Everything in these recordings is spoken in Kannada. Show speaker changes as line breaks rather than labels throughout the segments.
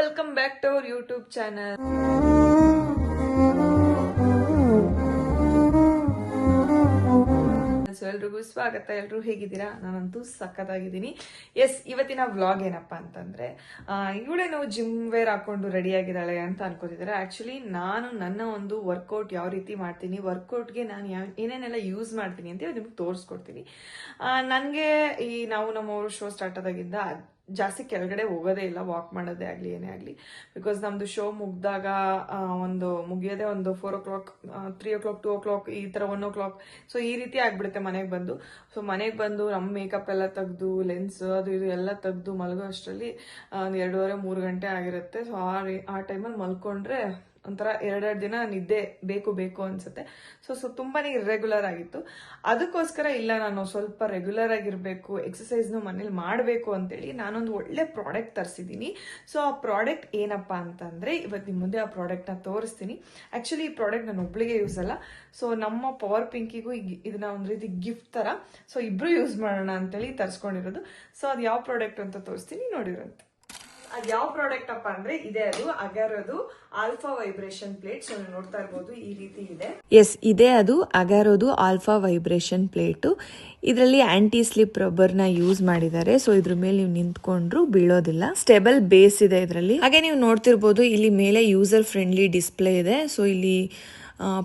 welcome back to our YouTube channel. So ಎಲ್ರಿಗೂ ಸ್ವಾಗತ. ಎಲ್ಲರೂ ಹೇಗಿದ್ದೀರಾ? ನಾನಂತೂ ಸಖತ್ತಾಗಿದ್ದೀನಿ. ಎಸ್, ಇವತ್ತಿನ ವ್ಲಾಗ್ ಏನಪ್ಪಾ ಅಂತಂದ್ರೆ ಇವಳೇನೋ ಜಿಮ್ ವೇರ್ ಹಾಕೊಂಡು ರೆಡಿ ಆಗಿದ್ದಾಳೆ ಅಂತ ಅನ್ಕೋತಿದ್ದಾರೆ. ಆಕ್ಚುಲಿ ನಾನು ನನ್ನ ಒಂದು ವರ್ಕೌಟ್ ಯಾವ ರೀತಿ ಮಾಡ್ತೀನಿ, ವರ್ಕೌಟ್ಗೆ ನಾನು ಏನೇನೆಲ್ಲ ಯೂಸ್ ಮಾಡ್ತೀನಿ ಅಂತ ನಿಮ್ಗೆ ತೋರಿಸ್ಕೊಡ್ತೀನಿ. ನನಗೆ ನಾವು ನಮ್ಮವರು ಶೋ ಸ್ಟಾರ್ಟ್ ಆದಾಗಿಂದ ಜಾಸ್ತಿ ಕೆಳಗಡೆ ಹೋಗೋದೇ ಇಲ್ಲ, ವಾಕ್ ಮಾಡೋದೇ ಆಗಲಿ ಏನೇ ಆಗಲಿ. ಬಿಕಾಸ್ ನಮ್ದು ಶೋ ಮುಗ್ದಾಗ ಮುಗಿಯೋದೇ ಒಂದು 4 o'clock, 3 o'clock, 2 o'clock, ಈ ಥರ 1 o'clock. ಸೊ ಈ ರೀತಿ ಆಗ್ಬಿಡುತ್ತೆ ಮನೆಗೆ ಬಂದು. ಸೊ ಮನೆಗೆ ಬಂದು ನಮ್ಮ ಮೇಕಪ್ ಎಲ್ಲ ತೆಗೆದು ಲೆನ್ಸ್ ಅದು ಇದು ಎಲ್ಲ ತೆಗೆದು ಮಲಗೋ ಅಷ್ಟರಲ್ಲಿ 2:30-3 ಗಂಟೆ ಆಗಿರುತ್ತೆ. ಸೊ ಆ ಟೈಮಲ್ಲಿ ಮಲ್ಕೊಂಡ್ರೆ ಒಂಥರ 2 ದಿನ ನಿದ್ದೆ ಬೇಕು ಅನ್ಸುತ್ತೆ. ಸೊ ತುಂಬಾನೇ ಇರ್ರೆಗ್ಯುಲರ್ ಆಗಿತ್ತು. ಅದಕ್ಕೋಸ್ಕರ ಇಲ್ಲ, ನಾನು ಸ್ವಲ್ಪ ರೆಗ್ಯುಲರ್ ಆಗಿರ್ಬೇಕು, ಎಕ್ಸಸೈಸ್ನು ಮನೇಲಿ ಮಾಡಬೇಕು ಅಂತೇಳಿ ನಾನೊಂದು ಒಳ್ಳೆ ಪ್ರಾಡಕ್ಟ್ ತರಿಸಿದ್ದೀನಿ. ಸೊ ಆ ಪ್ರಾಡಕ್ಟ್ ಏನಪ್ಪಾ ಅಂತಂದ್ರೆ ಇವತ್ತು ನಿಮ್ಮ ಮುಂದೆ ಆ ಪ್ರಾಡಕ್ಟ್ನ ತೋರಿಸ್ತೀನಿ. ಆಕ್ಚುಲಿ ಈ ಪ್ರಾಡಕ್ಟ್ ನಾನು ಒಬ್ಳಿಗೆ ಯೂಸ್ ಅಲ್ಲ, ಸೊ ನಮ್ಮ ಪವರ್ ಪಿಂಕಿಗೂ ಇದನ್ನ ಒಂದು ರೀತಿ ಗಿಫ್ಟ್ ತರ, ಸೊ ಇಬ್ರು ಯೂಸ್ ಮಾಡೋಣ ಅಂತೇಳಿ ತರಿಸ್ಕೊಂಡಿರೋದು. ಸೊ ಅದು ಯಾವ ಪ್ರಾಡಕ್ಟ್ ಅಂತ ತೋರಿಸ್ತೀನಿ, ನೋಡಿರಂತೆ. ಅದು ಯಾವ ಪ್ರಾಡಕ್ಟ್ ಅಪ್ಪ ಅಂದ್ರೆ ಇದೆ, ಅದು ಅಗಾರೋದು ಆಲ್ಫಾ ವೈಬ್ರೇಷನ್ ಪ್ಲೇಟ್. ಸೊ ನೀವು ನೋಡ್ತಾ ಇರ್ಬೋದು, ಈ ರೀತಿ ಇದೆ. ಎಸ್, ಇದೆ ಅದು ಅಗಾರೋದು ಆಲ್ಫಾ ವೈಬ್ರೇಷನ್ ಪ್ಲೇಟ್. ಇದರಲ್ಲಿ ಆಂಟಿ ಸ್ಲಿಪ್ ರಬ್ಬರ್ ನ ಯೂಸ್ ಮಾಡಿದ್ದಾರೆ. ಸೊ ಇದ್ರ ಮೇಲೆ ನೀವು ನಿಂತ್ಕೊಂಡ್ರು ಬೀಳೋದಿಲ್ಲ, ಸ್ಟೇಬಲ್ ಬೇಸ್ ಇದೆ ಇದರಲ್ಲಿ. ಹಾಗೆ ನೀವು ನೋಡ್ತಿರ್ಬೋದು, ಇಲ್ಲಿ ಮೇಲೆ ಯೂಸರ್ ಫ್ರೆಂಡ್ಲಿ ಡಿಸ್ಪ್ಲೇ ಇದೆ. ಸೊ ಇಲ್ಲಿ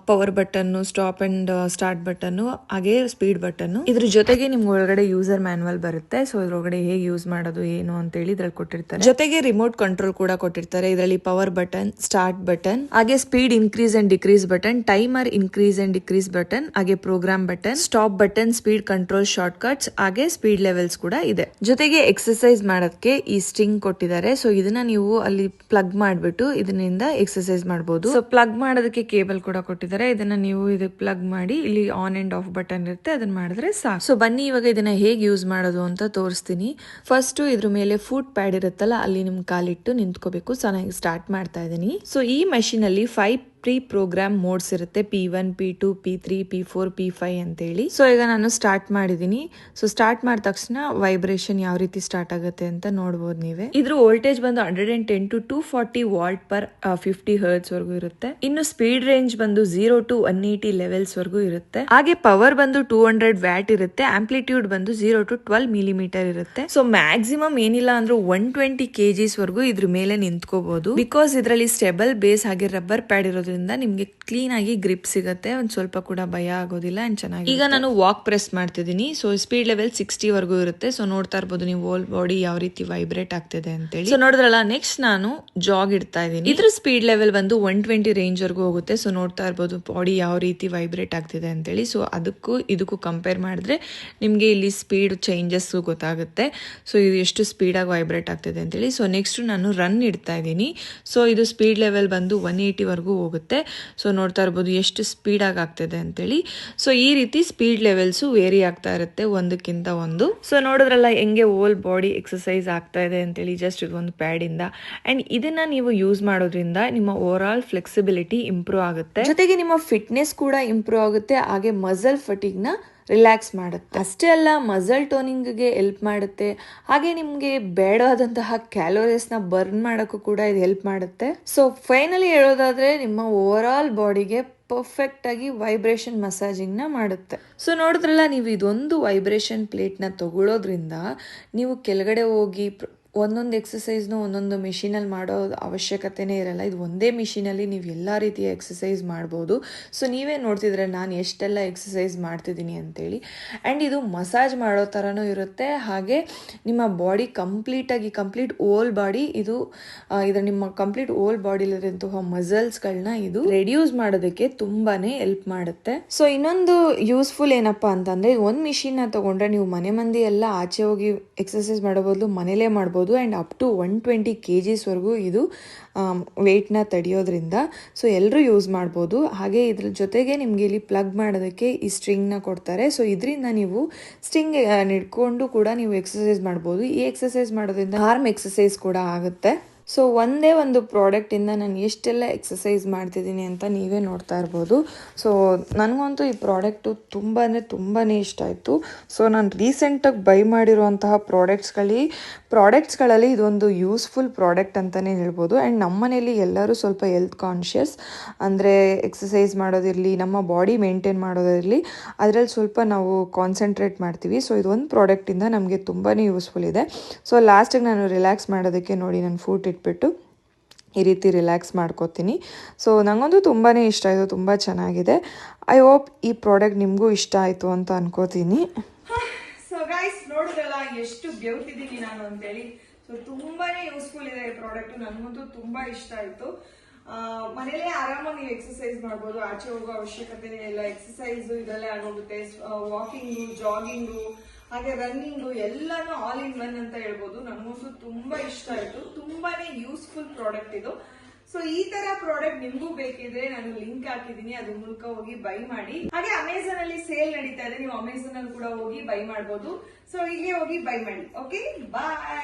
power button, stop and start button, ಹಾಗೆ ಸ್ಪೀಡ್ ಬಟನ್. ಇದ್ರ ಜೊತೆಗೆ ನಿಮ್ಗೆ ಒಳಗಡೆ ಯೂಸರ್ ಮ್ಯಾನ್ಯಲ್ ಬರುತ್ತೆ. ಸೊ ಇದ್ರೊಳಗಡೆ ಹೇಗೆ ಯೂಸ್ ಮಾಡೋದು ಏನು ಅಂತ ಹೇಳಿ ಇದ್ರಲ್ಲಿ ಕೊಟ್ಟಿರ್ತಾರೆ. ಜೊತೆಗೆ ರಿಮೋಟ್ ಕಂಟ್ರೋಲ್ ಕೂಡ ಕೊಟ್ಟಿರ್ತಾರೆ. ಇದರಲ್ಲಿ ಪವರ್ ಬಟನ್, ಸ್ಟಾರ್ಟ್ ಬಟನ್, ಹಾಗೆ speed increase and decrease button, timer increase and decrease button, ಹಾಗೆ program button, stop button, speed control shortcuts, ಹಾಗೆ ಸ್ಪೀಡ್ ಲೆವೆಲ್ಸ್ ಕೂಡ ಇದೆ. ಜೊತೆಗೆ ಎಕ್ಸರ್ಸೈಸ್ ಮಾಡೋದಕ್ಕೆ ಈ ಸ್ಟ್ರಿಂಗ್ ಕೊಟ್ಟಿದ್ದಾರೆ. ಸೊ ಇದನ್ನ ನೀವು ಅಲ್ಲಿ ಪ್ಲಗ್ ಮಾಡ್ಬಿಟ್ಟು ಇದರಿಂದ ಎಕ್ಸರ್ಸೈಸ್ ಮಾಡಬಹುದು. ಸೊ ಪ್ಲಗ್ ಮಾಡೋದಕ್ಕೆ ಕೇಬಲ್ ಕೂಡ ಕೊಟ್ಟಿದ್ದಾರೆ. ಇದನ್ನ ನೀವು ಇದಕ್ಕೆ ಪ್ಲಗ್ ಮಾಡಿ, ಇಲ್ಲಿ ಆನ್ ಅಂಡ್ ಆಫ್ ಬಟನ್ ಇರುತ್ತೆ, ಅದನ್ನ ಮಾಡಿದ್ರೆ ಸಾಕು. ಸೊ ಬನ್ನಿ ಇವಾಗ ಇದನ್ನ ಹೇಗೆ ಯೂಸ್ ಮಾಡೋದು ಅಂತ ತೋರಿಸ್ತೀನಿ. ಫಸ್ಟ್ ಇದ್ರ ಮೇಲೆ ಫುಟ್ ಪ್ಯಾಡ್ ಇರುತ್ತಲ್ಲ, ಅಲ್ಲಿ ನಿಮ್ ಕಾಲಿಟ್ಟು ನಿಂತ್ಕೋಬೇಕು. ಸೊ ನಾನು ಸ್ಟಾರ್ಟ್ ಮಾಡ್ತಾ ಇದ್ದೀನಿ. ಸೊ ಈ ಮಷೀನ್ ಅಲ್ಲಿ 5 ಪ್ರೀ ಪ್ರೋಗ್ರಾಮ್ ಮೋಡ್ಸ್ ಇರುತ್ತೆ, P1, P2, P3, P4, P5 ಅಂತೇಳಿ. ಸೊ ಈಗ ನಾನು ಸ್ಟಾರ್ಟ್ ಮಾಡಿದೀನಿ. ಸೊ ಸ್ಟಾರ್ಟ್ ಮಾಡಿದ ತಕ್ಷಣ ವೈಬ್ರೇಷನ್ ಯಾವ ರೀತಿ ಸ್ಟಾರ್ಟ್ ಆಗುತ್ತೆ ಅಂತ ನೋಡ್ಬೋದು ನೀವೇ. ಇದ್ರ ವೋಲ್ಟೇಜ್ ಬಂದು 110 to 240 ವಾಟ್ ಪರ್ 50 ಹರ್ಟ್ಸ್ ವರೆಗೂ ಇರುತ್ತೆ. ಇನ್ನು ಸ್ಪೀಡ್ ರೇಂಜ್ ಬಂದು 0 to 180 ಲೆವೆಲ್ಸ್ ವರೆಗೂ ಇರುತ್ತೆ. ಹಾಗೆ ಪವರ್ ಬಂದು 200 ವ್ಯಾಟ್ ಇರುತ್ತೆ. ಆಂಪ್ಲಿಟ್ಯೂಡ್ ಬಂದು 0 to 12 ಮಿಲಿಮೀಟರ್ ಇರುತ್ತೆ. ಸೊ ಮ್ಯಾಕ್ಸಿಮಮ್ ಏನಿಲ್ಲ ಅಂದ್ರೂ 120 kgs ವರೆಗೂ ಇದ್ರ ಮೇಲೆ ನಿಂತ್ಕೋಬಹುದು. ಬಿಕಾಸ್ ಇದರಲ್ಲಿ ಸ್ಟೆಬಲ್ ಬೇಸ್ ಹಾಗೆ ರಬ್ಬರ್ ಪ್ಯಾಡ್ ಇರೋದ್ರಿಂದ ನಿಮ್ಗೆ ಕ್ಲೀನ್ ಆಗಿ ಗ್ರಿಪ್ ಸಿಗುತ್ತೆ. ಒಂದ್ ಸ್ವಲ್ಪ ಕೂಡ ಭಯ ಆಗೋದಿಲ್ಲ ಅಂಡ್ ಚೆನ್ನಾಗಿ. ಈಗ ನಾನು ವಾಕ್ ಪ್ರೆಸ್ ಮಾಡ್ತಿದ್ದೀನಿ. ಸೊ ಸ್ಪೀಡ್ ಲೆವೆಲ್ 60 ವರೆಗೂ ಇರುತ್ತೆ. ಸೊ ನೋಡ್ತಾ ಇರ್ಬೋದು ನೀವು ಹೋಲ್ ಬಾಡಿ ಯಾವ ರೀತಿ ವೈಬ್ರೇಟ್ ಆಗ್ತಿದೆ ಅಂತೇಳಿ. ಸೊ ನೋಡಿದ್ರಲ್ಲ, ನೆಕ್ಸ್ಟ್ ನಾನು ಜಾಗ್ ಇಡ್ತಾ ಇದ್ದೀನಿ. ಇದ್ರ ಸ್ಪೀಡ್ ಲೆವೆಲ್ ಬಂದು 120 ರೇಂಜ್ ವರೆಗೂ ಹೋಗುತ್ತೆ. ಸೊ ನೋಡ್ತಾ ಇರ್ಬೋದು ಬಾಡಿ ಯಾವ ರೀತಿ ವೈಬ್ರೇಟ್ ಆಗ್ತಿದೆ ಅಂತೇಳಿ. ಸೊ ಇದಕ್ಕೂ ಕಂಪೇರ್ ಮಾಡಿದ್ರೆ ನಿಮ್ಗೆ ಇಲ್ಲಿ ಸ್ಪೀಡ್ ಚೇಂಜಸ್ ಗೊತ್ತಾಗುತ್ತೆ. ಸೊ ಇದು ಎಷ್ಟು ಸ್ಪೀಡ್ ಆಗಿ ವೈಬ್ರೇಟ್ ಆಗ್ತಿದೆ ಅಂತೇಳಿ. ಸೊ ನೆಕ್ಸ್ಟ್ ನಾನು ರನ್ ಇಡ್ತಾ ಇದ್ದೀನಿ. ಸೊ ಇದು ಸ್ಪೀಡ್ ಲೆವೆಲ್ ಬಂದು 180 ವರೆಗೂ ಹೋಗುತ್ತೆ. ಸೊ ನೋಡ್ತಾ ಇರ್ಬೋದು ಎಷ್ಟು ಸ್ಪೀಡ್ ಆಗಿ ಆಗ್ತಿದೆ ಅಂತೇಳಿ. ಸೊ ಈ ರೀತಿ ಸ್ಪೀಡ್ ಲೆವೆಲ್ಸ್ ವೇರಿ ಆಗ್ತಾ ಇರುತ್ತೆ ಒಂದಕ್ಕಿಂತ ಒಂದು. ಸೊ ನೋಡಿದ್ರಲ್ಲ ಹೆಂಗೆ ಹೋಲ್ ಬಾಡಿ ಎಕ್ಸರ್ಸೈಸ್ ಆಗ್ತಾ ಇದೆ ಅಂತೇಳಿ, ಜಸ್ಟ್ ಇದೊಂದು ಪ್ಯಾಡ್ ಇಂದ. ಅಂಡ್ ಇದನ್ನ ನೀವು ಯೂಸ್ ಮಾಡೋದ್ರಿಂದ ನಿಮ್ಮ ಓವರ್ ಆಲ್ ಫ್ಲೆಕ್ಸಿಬಿಲಿಟಿ ಇಂಪ್ರೂವ್ ಆಗುತ್ತೆ. ಜೊತೆಗೆ ನಿಮ್ಮ ಫಿಟ್ನೆಸ್ ಕೂಡ ಇಂಪ್ರೂವ್ ಆಗುತ್ತೆ. ಹಾಗೆ ಮಸಲ್ ಫಟಿಗ್ ನ ರಿಲ್ಯಾಕ್ಸ್ ಮಾಡುತ್ತೆ. ಅಷ್ಟೇ ಅಲ್ಲ, ಮಸಲ್ ಟೋನಿಂಗ್ಗೆ ಹೆಲ್ಪ್ ಮಾಡುತ್ತೆ. ಹಾಗೆ ನಿಮ್ಗೆ ಬೇಡವಾದಂತಹ ಕ್ಯಾಲೋರೀಸ್ ನ ಬರ್ನ್ ಮಾಡೋಕ್ಕೂ ಕೂಡ ಇದು ಹೆಲ್ಪ್ ಮಾಡುತ್ತೆ. ಸೊ ಫೈನಲಿ ಹೇಳೋದಾದ್ರೆ ನಿಮ್ಮ ಓವರ್ ಆಲ್ ಬಾಡಿಗೆ ಪರ್ಫೆಕ್ಟ್ ಆಗಿ ವೈಬ್ರೇಷನ್ ಮಸಾಜಿಂಗ್ ನ ಮಾಡುತ್ತೆ. ಸೊ ನೋಡಿದ್ರಲ್ಲ, ನೀವು ಇದೊಂದು ವೈಬ್ರೇಷನ್ ಪ್ಲೇಟ್ ನ ತಗೊಳ್ಳೋದ್ರಿಂದ ನೀವು ಕೆಳಗಡೆ ಹೋಗಿ ಒಂದೊಂದು ಎಕ್ಸಸೈಸ್ನು ಒಂದೊಂದು ಮಿಷಿನಲ್ಲಿ ಮಾಡೋ ಅವಶ್ಯಕತೆನೇ ಇರಲ್ಲ. ಇದು ಒಂದೇ ಮಿಷಿನಲ್ಲಿ ನೀವು ಎಲ್ಲ ರೀತಿಯ ಎಕ್ಸಸೈಸ್ ಮಾಡ್ಬೋದು. ಸೊ ನೀವೇ ನೋಡ್ತಿದ್ರೆ ನಾನು ಎಷ್ಟೆಲ್ಲ ಎಕ್ಸಸೈಸ್ ಮಾಡ್ತಿದ್ದೀನಿ ಅಂತೇಳಿ. ಆ್ಯಂಡ್ ಇದು ಮಸಾಜ್ ಮಾಡೋ ಥರನೂ ಇರುತ್ತೆ. ಹಾಗೆ ನಿಮ್ಮ ಬಾಡಿ ಕಂಪ್ಲೀಟ್ ಓಲ್ ಬಾಡಿ ಇದು ನಿಮ್ಮ ಕಂಪ್ಲೀಟ್ ಓಲ್ ಬಾಡಿಲಿರುವಂತಹ ಮಸಲ್ಸ್ಗಳನ್ನ ಇದು ರೆಡ್ಯೂಸ್ ಮಾಡೋದಕ್ಕೆ ತುಂಬಾನೇ ಹೆಲ್ಪ್ ಮಾಡುತ್ತೆ. ಸೊ ಇನ್ನೊಂದು ಯೂಸ್ಫುಲ್ ಏನಪ್ಪಾ ಅಂತಂದ್ರೆ, ಒಂದು ಮಿಷಿನ್ನ ತಗೊಂಡ್ರೆ ನೀವು ಮನೆ ಮಂದಿ ಎಲ್ಲ ಆಚೆ ಹೋಗಿ ಎಕ್ಸಸೈಸ್ ಮಾಡೋ ಬದಲು ಮನೇಲೇ ಮಾಡ್ಬೋದು. ಆ್ಯಂಡ್ ಅಪ್ ಟು 120 kgs ವರೆಗೂ ಇದು ವೆಯ್ಟ್ನ ತಡೆಯೋದ್ರಿಂದ ಸೊ ಎಲ್ಲರೂ ಯೂಸ್ ಮಾಡ್ಬೋದು. ಹಾಗೆ ಇದ್ರ ಜೊತೆಗೆ ನಿಮಗೆ ಇಲ್ಲಿ ಪ್ಲಗ್ ಮಾಡೋದಕ್ಕೆ ಈ ಸ್ಟ್ರಿಂಗ್ನ ಕೊಡ್ತಾರೆ. ಸೊ ಇದರಿಂದ ನೀವು ಸ್ಟ್ರಿಂಗ್ ಹಿಡ್ಕೊಂಡು ಕೂಡ ನೀವು ಎಕ್ಸಸೈಸ್ ಮಾಡ್ಬೋದು. ಈ ಎಕ್ಸಸೈಸ್ ಮಾಡೋದ್ರಿಂದ ಆರ್ಮ್ ಎಕ್ಸಸೈಸ್ ಕೂಡ ಆಗುತ್ತೆ. ಸೊ ಒಂದೇ ಒಂದು ಪ್ರಾಡಕ್ಟಿಂದ ನಾನು ಎಷ್ಟೆಲ್ಲ ಎಕ್ಸಸೈಸ್ ಮಾಡ್ತಿದ್ದೀನಿ ಅಂತ ನೀವೇ ನೋಡ್ತಾ ಇರ್ಬೋದು. ಸೊ ನನಗಂತೂ ಈ ಪ್ರಾಡಕ್ಟು ತುಂಬ ಅಂದರೆ ತುಂಬಾ ಇಷ್ಟ ಆಯಿತು. ಸೊ ನಾನು ರೀಸೆಂಟಾಗಿ ಬೈ ಮಾಡಿರುವಂತಹ ಪ್ರಾಡಕ್ಟ್ಸ್ಗಳಲ್ಲಿ ಇದೊಂದು ಯೂಸ್ಫುಲ್ ಪ್ರಾಡಕ್ಟ್ ಅಂತಲೇ ಹೇಳ್ಬೋದು. ಆ್ಯಂಡ್ ನಮ್ಮ ಮನೇಲಿ ಎಲ್ಲರೂ ಸ್ವಲ್ಪ ಹೆಲ್ತ್ ಕಾನ್ಷಿಯಸ್, ಅಂದರೆ ಎಕ್ಸಸೈಸ್ ಮಾಡೋದಿರಲಿ, ನಮ್ಮ ಬಾಡಿ ಮೇಂಟೈನ್ ಮಾಡೋದಿರಲಿ, ಅದರಲ್ಲಿ ಸ್ವಲ್ಪ ನಾವು ಕಾನ್ಸಂಟ್ರೇಟ್ ಮಾಡ್ತೀವಿ. ಸೊ ಇದೊಂದು ಪ್ರಾಡಕ್ಟಿಂದ ನಮಗೆ ತುಂಬಾ ಯೂಸ್ಫುಲ್ ಇದೆ. ಸೊ ಲಾಸ್ಟಿಗೆ ನಾನು ರಿಲ್ಯಾಕ್ಸ್ ಮಾಡೋದಕ್ಕೆ ನೋಡಿ ನಾನು ಫೂಟ್ ಇಟ್ಬಿಟ್ಟು ಈ ರೀತಿ ರಿಲ್ಯಾಕ್ಸ್ ಮಾಡ್ಕೋತೀನಿ. ಸೊ ನನಗಂತೂ ತುಂಬಾ ಇಷ್ಟ ಆಯಿತು, ತುಂಬ ಚೆನ್ನಾಗಿದೆ. ಐ ಹೋಪ್ ಈ ಪ್ರಾಡಕ್ಟ್ ನಿಮಗೂ ಇಷ್ಟ ಆಯಿತು ಅಂತ ಅನ್ಕೋತೀನಿ. ಸೊ ಗೈಸ್, ನೋಡಿದ್ರಲ್ಲ ಎಷ್ಟು ಬೆವ್ತಿದ್ದೀನಿ ನಾನು ಅಂತೇಳಿ. ಸೊ ತುಂಬಾನೇ ಯೂಸ್ಫುಲ್ ಇದೆ ಈ ಪ್ರಾಡಕ್ಟ್, ನನಗಂತೂ ತುಂಬಾ ಇಷ್ಟ ಆಯಿತು. ಮನೇಲೆ ಆರಾಮಾಗಿ ನೀವು ಎಕ್ಸಸೈಸ್ ಮಾಡ್ಬೋದು, ಆಚೆ ಹೋಗೋ ಅವಶ್ಯಕತೆ ಇಲ್ಲ. ಎಕ್ಸಸೈಸ್ ಇದರಲ್ಲೇ ಆಗೋಗುತ್ತೆ. ವಾಕಿಂಗು, ಜಾಗಿಂಗು, ಹಾಗೆ ರನ್ನಿಂಗು ಎಲ್ಲಾನು ಆಲ್ ಇನ್ ಒನ್ ಅಂತ ಹೇಳ್ಬೋದು. ನನಗಂತೂ ತುಂಬಾ ಇಷ್ಟ ಆಯ್ತು, ತುಂಬಾನೇ ಯೂಸ್ಫುಲ್ ಪ್ರಾಡಕ್ಟ್ ಇದು. ಸೊ ಈ ತರ ಪ್ರಾಡಕ್ಟ್ ನಿಮ್ಗೂ ಬೇಕಿದ್ರೆ ನಾನು ಲಿಂಕ್ ಹಾಕಿದೀನಿ, ಅದ್ರ ಮೂಲಕ ಹೋಗಿ ಬೈ ಮಾಡಿ. ಹಾಗೆ ಅಮೆಝಾನ್ ಅಲ್ಲಿ ಸೇಲ್ ನಡೀತಾ ಇದೆ, ನೀವು ಅಮೆಝಾನ್ ಅಲ್ಲಿ ಕೂಡ ಹೋಗಿ ಬೈ ಮಾಡಬಹುದು. ಸೊ ಇಲ್ಲೇ ಹೋಗಿ ಬೈ ಮಾಡಿ. ಓಕೆ, ಬಾಯ್.